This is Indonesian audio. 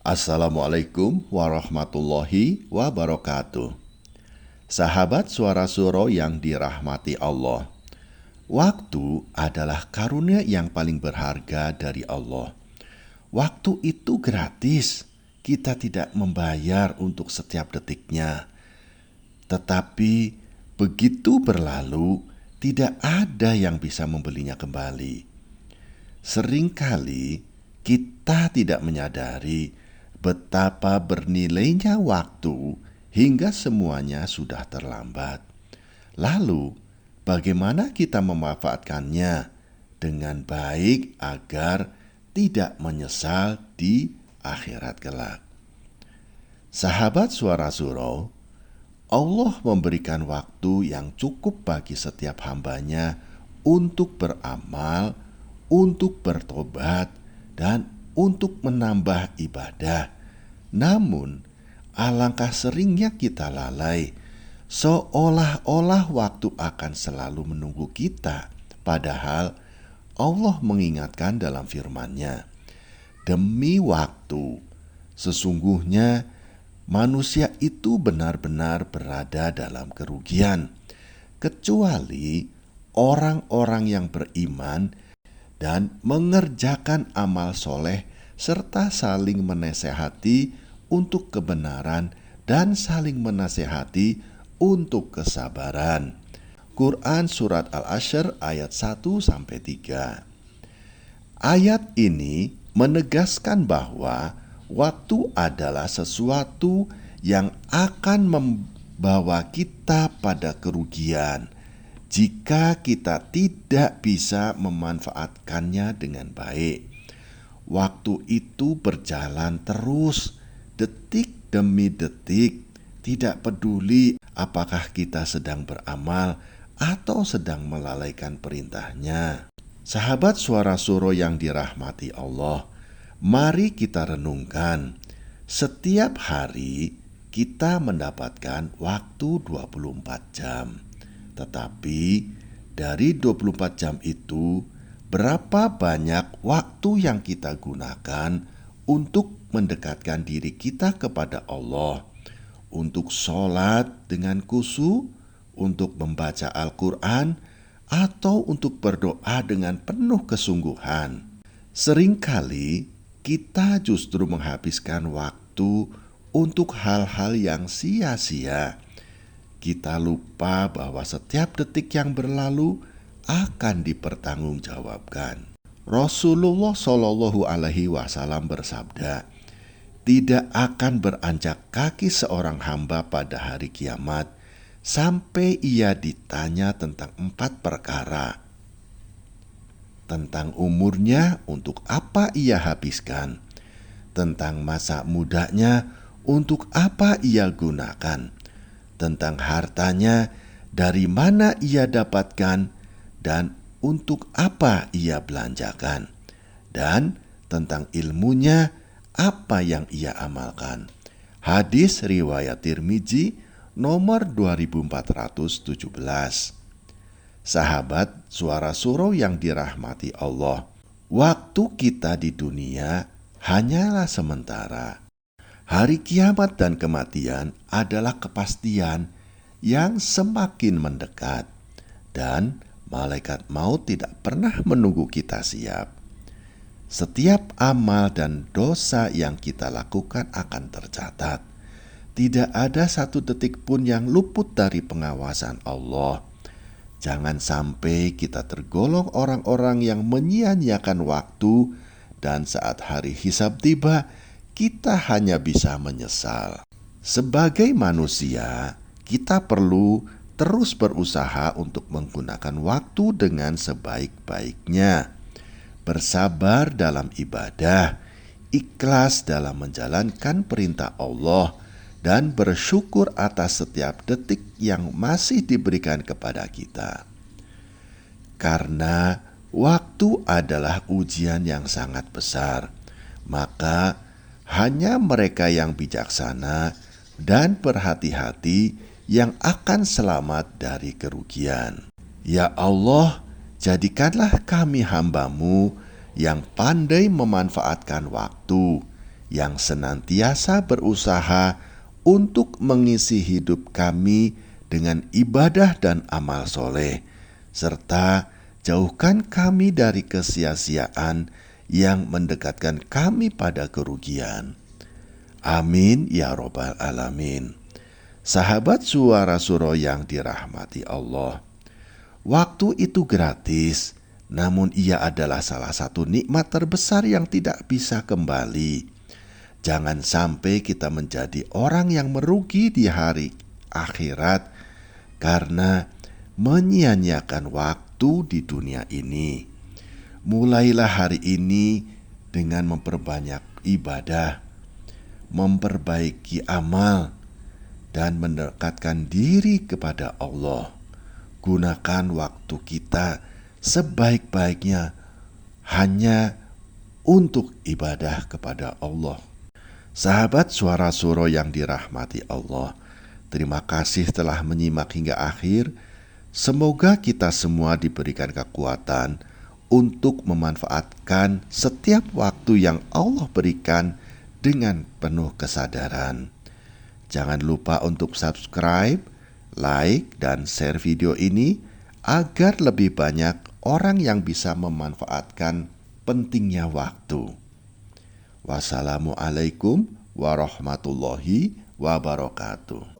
Assalamualaikum warahmatullahi wabarakatuh. Sahabat Suara Suro yang dirahmati Allah, waktu adalah karunia yang paling berharga dari Allah. Waktu itu gratis, kita tidak membayar untuk setiap detiknya. Tetapi begitu berlalu, tidak ada yang bisa membelinya kembali. Seringkali kita tidak menyadari betapa bernilainya waktu hingga semuanya sudah terlambat. Lalu, bagaimana kita memanfaatkannya dengan baik agar tidak menyesal di akhirat kelak? Sahabat Suara Suro, Allah memberikan waktu yang cukup bagi setiap hambanya untuk beramal, untuk bertobat, dan untuk menambah ibadah. Namun, alangkah seringnya kita lalai, seolah-olah waktu akan selalu menunggu kita. Padahal Allah mengingatkan dalam firman-Nya, "Demi waktu, sesungguhnya manusia itu benar-benar berada dalam kerugian, kecuali orang-orang yang beriman dan mengerjakan amal soleh serta saling menasehati untuk kebenaran dan saling menasehati untuk kesabaran." Quran Surat Al-Ashr ayat 1-3. Ayat ini menegaskan bahwa waktu adalah sesuatu yang akan membawa kita pada kerugian jika kita tidak bisa memanfaatkannya dengan baik. Waktu itu berjalan terus, detik demi detik, tidak peduli apakah kita sedang beramal atau sedang melalaikan perintahnya. Sahabat Suara Suro yang dirahmati Allah, mari kita renungkan, setiap hari kita mendapatkan waktu 24 jam. Tetapi dari 24 jam itu, berapa banyak waktu yang kita gunakan untuk mendekatkan diri kita kepada Allah, untuk sholat dengan khusyuk, untuk membaca Al-Quran, atau untuk berdoa dengan penuh kesungguhan. Seringkali kita justru menghabiskan waktu untuk hal-hal yang sia-sia. Kita lupa bahwa setiap detik yang berlalu akan dipertanggungjawabkan. Rasulullah Shallallahu Alaihi Wasallam bersabda, "Tidak akan beranjak kaki seorang hamba pada hari kiamat sampai ia ditanya tentang 4 perkara. Tentang umurnya, untuk apa ia habiskan. Tentang masa mudanya, untuk apa ia gunakan. Tentang hartanya, dari mana ia dapatkan, dan untuk apa ia belanjakan. Dan tentang ilmunya, apa yang ia amalkan." Hadis riwayat Tirmizi nomor 2417. Sahabat Suara Suro yang dirahmati Allah, waktu kita di dunia hanyalah sementara. Hari kiamat dan kematian adalah kepastian yang semakin mendekat, dan malaikat maut tidak pernah menunggu kita siap. Setiap amal dan dosa yang kita lakukan akan tercatat. Tidak ada satu detik pun yang luput dari pengawasan Allah. Jangan sampai kita tergolong orang-orang yang menyia-nyiakan waktu, dan saat hari hisab tiba, kita hanya bisa menyesal. Sebagai manusia, kita perlu terus berusaha untuk menggunakan waktu dengan sebaik-baiknya. Bersabar dalam ibadah, ikhlas dalam menjalankan perintah Allah, dan bersyukur atas setiap detik yang masih diberikan kepada kita. Karena waktu adalah ujian yang sangat besar, maka hanya mereka yang bijaksana dan berhati-hati yang akan selamat dari kerugian. Ya Allah, jadikanlah kami hamba-Mu yang pandai memanfaatkan waktu, yang senantiasa berusaha untuk mengisi hidup kami dengan ibadah dan amal soleh, serta jauhkan kami dari kesia-siaan yang mendekatkan kami pada kerugian. Amin ya robbal alamin. Sahabat Suara Suro yang dirahmati Allah, waktu itu gratis, namun ia adalah salah satu nikmat terbesar yang tidak bisa kembali. Jangan sampai kita menjadi orang yang merugi di hari akhirat karena menyia-nyiakan waktu di dunia ini. Mulailah hari ini dengan memperbanyak ibadah, memperbaiki amal, dan mendekatkan diri kepada Allah. Gunakan waktu kita sebaik-baiknya hanya untuk ibadah kepada Allah. Sahabat Suara Suro yang dirahmati Allah, terima kasih telah menyimak hingga akhir. Semoga kita semua diberikan kekuatan untuk memanfaatkan setiap waktu yang Allah berikan dengan penuh kesadaran. Jangan lupa untuk subscribe, like, dan share video ini agar lebih banyak orang yang bisa memanfaatkan pentingnya waktu. Wassalamualaikum warahmatullahi wabarakatuh.